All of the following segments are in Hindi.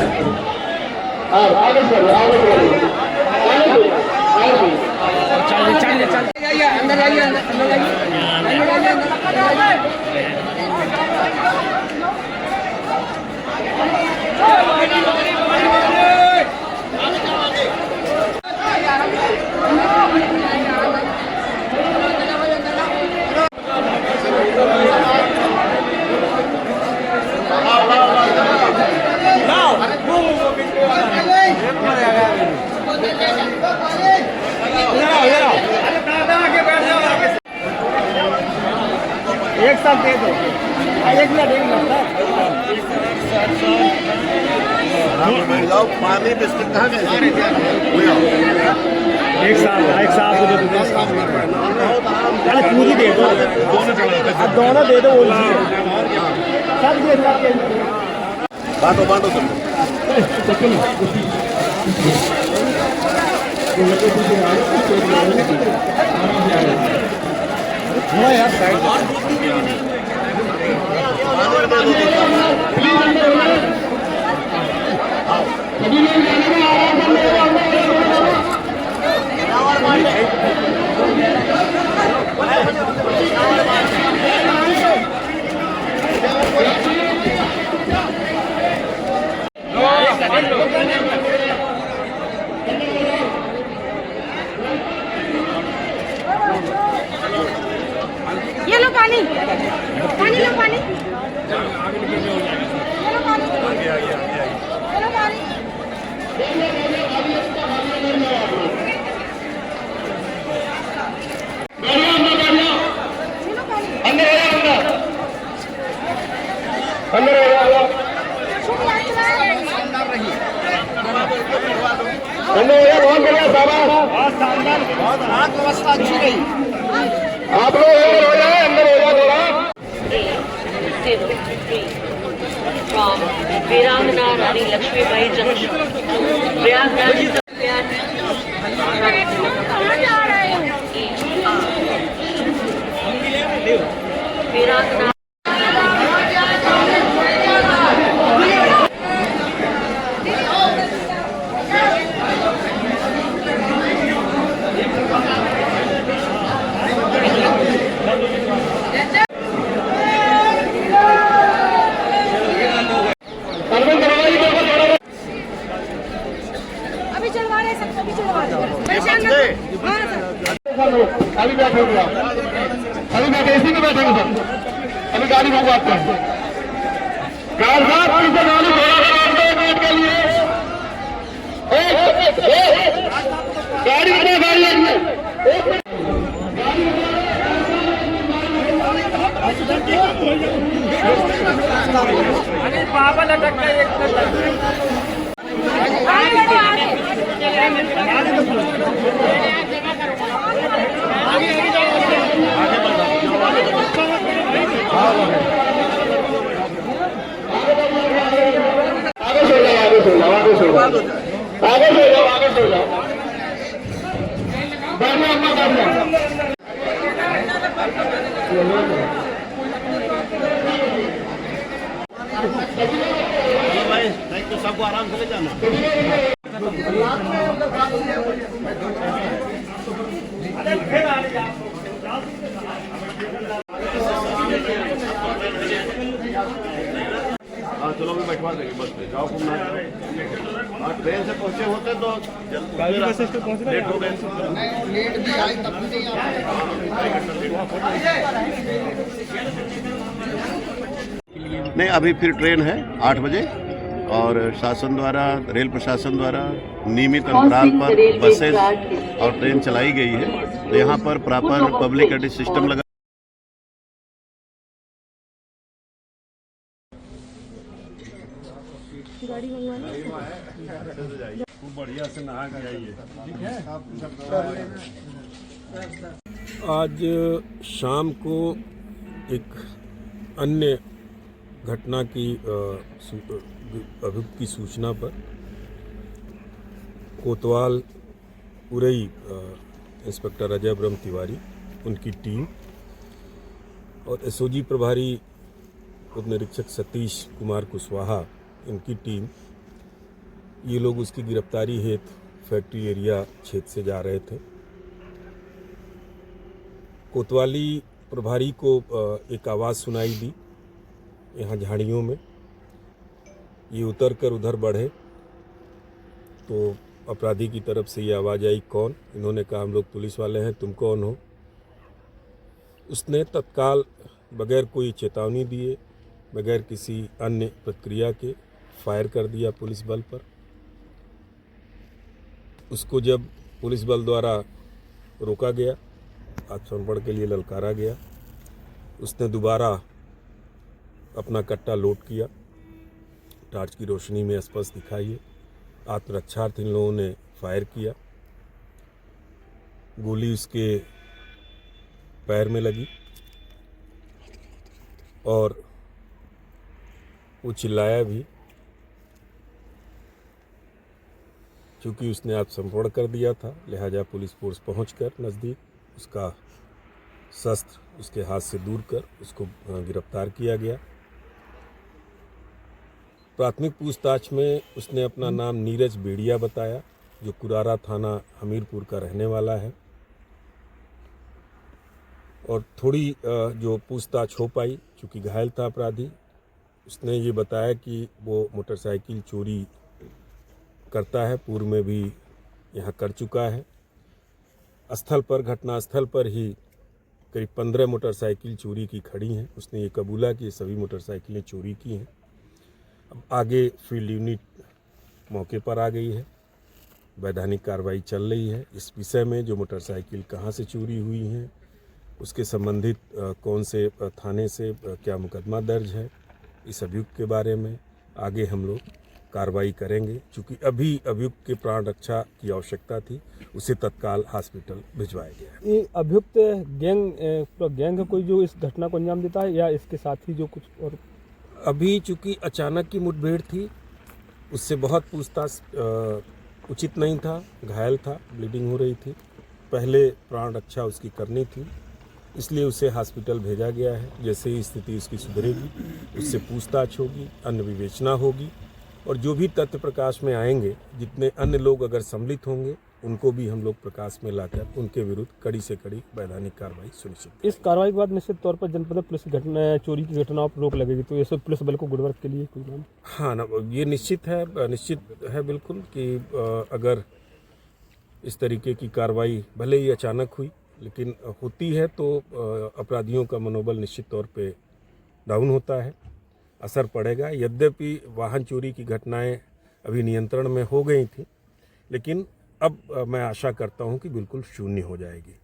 आगे चलो, आगे चलो, चलिए चलिए अंदर जाइए अंदर जाइए। एक साथ दे दो, एक मिनट पानी बिस्किट कहाँ गए? एक साथ को दे दो, अरे पूरी दे दो, दोनों दे दो, सब दे दो, बांटो तुम यार साइड ये लो पानी, पानी लो, पानी ये लो, पानी ये लो, पानी बहुत बढ़िया शाबाश, बहुत व्यवस्था अच्छी रही। आप लोग अंदर हो जाए, अंदर हो जाए थोड़ा। From Veerangana Rani Lakshmibai Junction, Prayagraj Veerangana अभी चलवा रहे सब, अभी चलवा रहे, परेशान मत हो। हाँ सर, अभी बैठे हो आप, अभी बैठे इसी में बैठेंगे सर, अभी गाड़ी मंगवाते हैं। कार साहब पीछे गाड़ी वेट के लिए, गाड़ी कितने गाड़ी है? अरे बाबा लटक गए एक आगे सो जाओ, बैठो अम्मा, भाई तो सबको आराम से ले जाना। हाँ चलो भी बैठवा देंगे बस में, जाओ घूमना। ट्रेन से पहुंचे होते तो लेट हो गए, लेट भी आई तब भी नहीं नहीं अभी फिर ट्रेन है 8 बजे और शासन द्वारा, रेल प्रशासन द्वारा नियमित अंतराल पर बसेस और ट्रेन चलाई गई है। तो यहाँ पर प्रॉपर पब्लिक एड्रेस सिस्टम लगा। गाड़ी खूब बढ़िया से नहा कर जाइए, ठीक है। आज शाम को एक अन्य घटना की अभियुक्त की सूचना पर कोतवाल उरई इंस्पेक्टर अजय ब्रह्म तिवारी, उनकी टीम और एसओजी प्रभारी उप निरीक्षक सतीश कुमार कुशवाहा, इनकी टीम ये लोग उसकी गिरफ्तारी हेतु फैक्ट्री एरिया क्षेत्र से जा रहे थे। कोतवाली प्रभारी को एक आवाज़ सुनाई दी यहाँ झाड़ियों में। ये उतर कर उधर बढ़े तो अपराधी की तरफ से ये आवाज़ आई, कौन? इन्होंने कहा हम लोग पुलिस वाले हैं, तुम कौन हो? उसने तत्काल बगैर कोई चेतावनी दिए, बगैर किसी अन्य प्रक्रिया के फायर कर दिया पुलिस बल पर। उसको जब पुलिस बल द्वारा रोका गया, आत्मसमर्पण के लिए ललकारा गया, उसने दोबारा अपना कट्टा लोड किया। टार्च की रोशनी में स्पष्ट दिखाई है। आत्मरक्षार्थ इन लोगों ने फायर किया। गोली उसके पैर में लगी और वो चिल्लाया भी। चूँकि उसने आत्मसमर्पण कर दिया था, लिहाजा पुलिस फोर्स पहुंचकर नज़दीक उसका शस्त्र उसके हाथ से दूर कर उसको गिरफ्तार किया गया। प्राथमिक पूछताछ में उसने अपना नाम नीरज बेड़िया बताया, जो कुरारा थाना हमीरपुर का रहने वाला है। और थोड़ी जो पूछताछ हो पाई, चूँकि घायल था अपराधी, उसने ये बताया कि वो मोटरसाइकिल चोरी करता है, पूर्व में भी यहाँ कर चुका है। स्थल पर, घटनास्थल पर ही करीब 15 मोटरसाइकिल चोरी की खड़ी हैं। उसने ये कबूला कि सभी मोटरसाइकिलें चोरी की हैं। अब आगे फील्ड यूनिट मौके पर आ गई है, वैधानिक कार्रवाई चल रही है इस विषय में। जो मोटरसाइकिल कहाँ से चोरी हुई हैं, उसके संबंधित कौन से थाने से क्या मुकदमा दर्ज है, इस अभियुक्त के बारे में आगे हम लोग कार्रवाई करेंगे। चूँकि अभी अभियुक्त के प्राण रक्षा की आवश्यकता थी, उसे तत्काल हॉस्पिटल भिजवाया गया। ये अभियुक्त गैंग है कोई जो इस घटना को अंजाम देता है, या इसके साथ ही जो कुछ और? अभी चूँकि अचानक की मुठभेड़ थी, उससे बहुत पूछताछ उचित नहीं था। घायल था, ब्लीडिंग हो रही थी, पहले प्राण रक्षा उसकी करनी थी, इसलिए उसे हॉस्पिटल भेजा गया है। जैसे ही स्थिति उसकी सुधरेगी, उससे पूछताछ होगी, अन्य विवेचना होगी, और जो भी तथ्य प्रकाश में आएंगे, जितने अन्य लोग अगर सम्मिलित होंगे, उनको भी हम लोग प्रकाश में लाकर उनके विरुद्ध कड़ी से कड़ी वैधानिक कार्रवाई सुनिश्चित। इस कार्रवाई के बाद निश्चित तौर पर जनपद पुलिस घटना चोरी की घटनाओं पर रोक लगेगी, तो ये सब पुलिस बल को गुड वर्क के लिए कोई नाम? हाँ ना, ये निश्चित है बिल्कुल कि अगर इस तरीके की कार्रवाई भले ही अचानक हुई, लेकिन होती है तो अपराधियों का मनोबल निश्चित तौर पे डाउन होता है, असर पड़ेगा। यद्यपि वाहन चोरी की घटनाएं अभी नियंत्रण में हो गई थी, लेकिन अब मैं आशा करता हूं कि बिल्कुल शून्य हो जाएगी।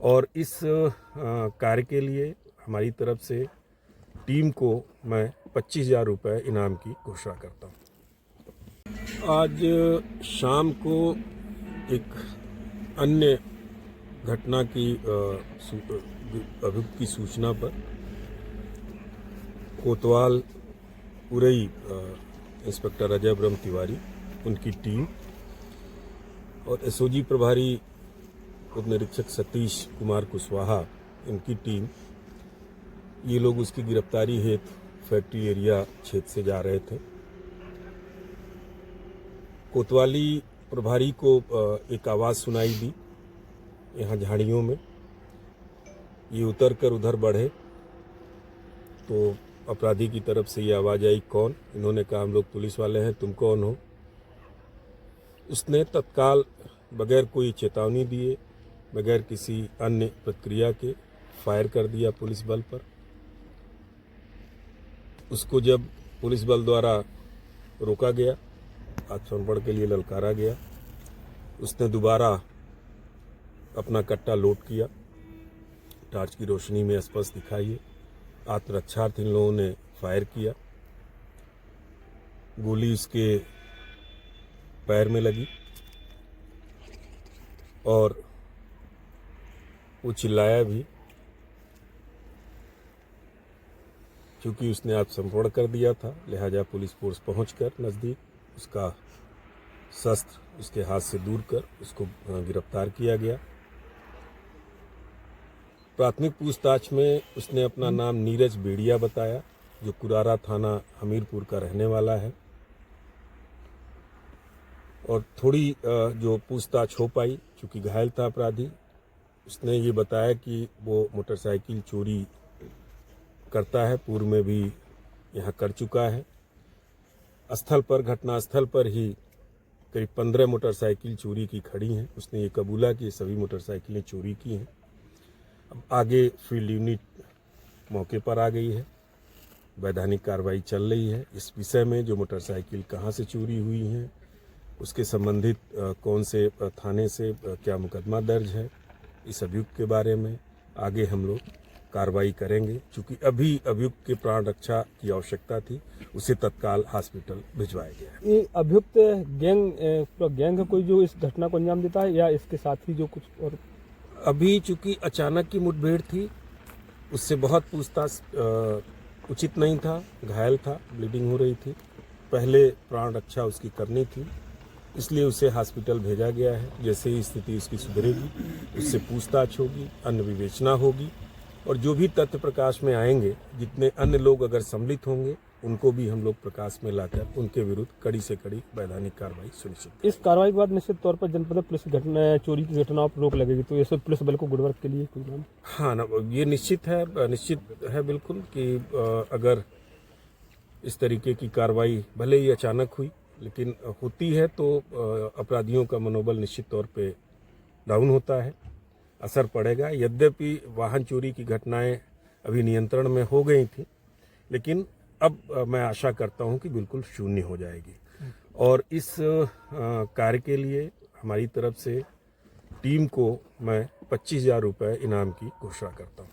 और इस कार्य के लिए हमारी तरफ से टीम को मैं 25,000 रुपये इनाम की घोषणा करता हूं। आज शाम को एक अन्य घटना की अभियुक्त की सूचना पर कोतवाल उरई इंस्पेक्टर अजय ब्रह्म तिवारी, उनकी टीम और एसओजी प्रभारी उप निरीक्षक सतीश कुमार कुशवाहा, इनकी टीम, ये लोग उसकी गिरफ्तारी हेतु फैक्ट्री एरिया क्षेत्र से जा रहे थे। कोतवाली प्रभारी को एक आवाज़ सुनाई दी यहाँ झाड़ियों में। ये उतर कर उधर बढ़े तो अपराधी की तरफ से ये आवाज़ आई, कौन? इन्होंने कहा हम लोग पुलिस वाले हैं, तुम कौन हो? उसने तत्काल बगैर कोई चेतावनी दिए, बगैर किसी अन्य प्रक्रिया के फायर कर दिया पुलिस बल पर। उसको जब पुलिस बल द्वारा रोका गया, आत्मसमर्पण के लिए ललकारा गया, उसने दोबारा अपना कट्टा लोड किया। टार्च की रोशनी में स्पष्ट दिखाई है। आत्मरक्षार्थ इन लोगों ने फायर किया। गोली उसके पैर में लगी और वो चिल्लाया भी। चूँकि उसने आत्मसमर्पण कर दिया था, लिहाजा पुलिस फोर्स पहुंचकर नज़दीक उसका शस्त्र उसके हाथ से दूर कर उसको गिरफ्तार किया गया। प्राथमिक पूछताछ में उसने अपना नाम नीरज बेड़िया बताया, जो कुरारा थाना हमीरपुर का रहने वाला है। और थोड़ी जो पूछताछ हो पाई, चूँकि घायल था अपराधी, उसने ये बताया कि वो मोटरसाइकिल चोरी करता है, पूर्व में भी यहाँ कर चुका है। स्थल पर, घटनास्थल पर ही करीब 15 मोटरसाइकिल चोरी की खड़ी हैं। उसने ये कबूला कि सभी मोटरसाइकिलें चोरी की हैं। अब आगे फील्ड यूनिट मौके पर आ गई है, वैधानिक कार्रवाई चल रही है इस विषय में। जो मोटरसाइकिल कहाँ से चोरी हुई हैं, उसके संबंधित कौन से थाने से क्या मुकदमा दर्ज है, इस अभियुक्त के बारे में आगे हम लोग कार्रवाई करेंगे। चूँकि अभी अभियुक्त के प्राण रक्षा की आवश्यकता थी, उसे तत्काल हॉस्पिटल भिजवाया गया। ये अभियुक्त गैंग है कोई जो इस घटना को अंजाम देता है, या इसके साथ ही जो कुछ और? अभी चूँकि अचानक की मुठभेड़ थी, उससे बहुत पूछताछ उचित नहीं था। घायल था, ब्लीडिंग हो रही थी, पहले प्राण रक्षा उसकी करनी थी, इसलिए उसे हॉस्पिटल भेजा गया है। जैसे ही स्थिति उसकी सुधरेगी, उससे पूछताछ होगी, अन्य विवेचना होगी, और जो भी तथ्य प्रकाश में आएंगे, जितने अन्य लोग अगर सम्मिलित होंगे, उनको भी हम लोग प्रकाश में लाकर उनके विरुद्ध कड़ी से कड़ी वैधानिक कार्रवाई सुनिश्चित। इस कार्रवाई के बाद निश्चित तौर पर जनपद पुलिस चोरी की घटनाओं पर रोक लगेगी, तो ये पुलिस बल को गुड वर्क के लिए कोई नाम? हाँ ना, ये निश्चित है बिल्कुल कि अगर इस तरीके की कार्रवाई भले ही अचानक हुई, लेकिन होती है तो अपराधियों का मनोबल निश्चित तौर पे डाउन होता है, असर पड़ेगा। यद्यपि वाहन चोरी की घटनाएं अभी नियंत्रण में हो गई थी, लेकिन अब मैं आशा करता हूं कि बिल्कुल शून्य हो जाएगी। और इस कार्य के लिए हमारी तरफ से टीम को मैं 25,000 रुपये इनाम की घोषणा करता हूं।